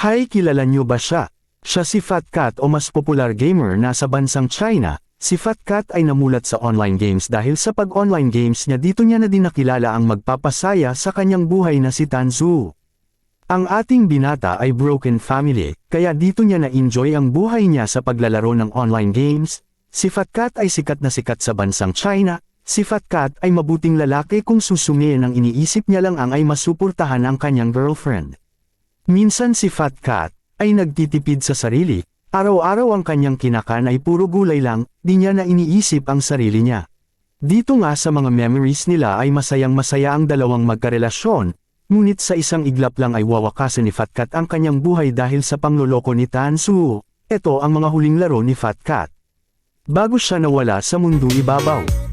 Hi, kilala niyo ba siya? Siya si Fat Cat o mas popular gamer na sa bansang China. Si Fat Cat ay namulat sa online games dahil sa pag-online games niya dito niya na din nakilala ang magpapasaya sa kanyang buhay na si Tanzu. Ang ating binata ay broken family, kaya dito niya na-enjoy ang buhay niya sa paglalaro ng online games. Si Fat Cat ay sikat na sikat sa bansang China. Si Fat Cat ay mabuting lalaki kung susumir ang iniisip niya lang ang ay masuportahan ang kanyang girlfriend. Minsan si Fat Cat ay nagtitipid sa sarili, araw-araw ang kanyang kinakan ay puro gulay lang, di niya na iniisip ang sarili niya. Dito nga sa mga memories nila ay masayang-masaya ang dalawang magkarelasyon, ngunit sa isang iglap lang ay wawakasan ni Fat Cat ang kanyang buhay dahil sa pangloloko ni Tanzu. Ito ang mga huling laro ni Fat Cat. Bago siya nawala sa mundong ibabaw.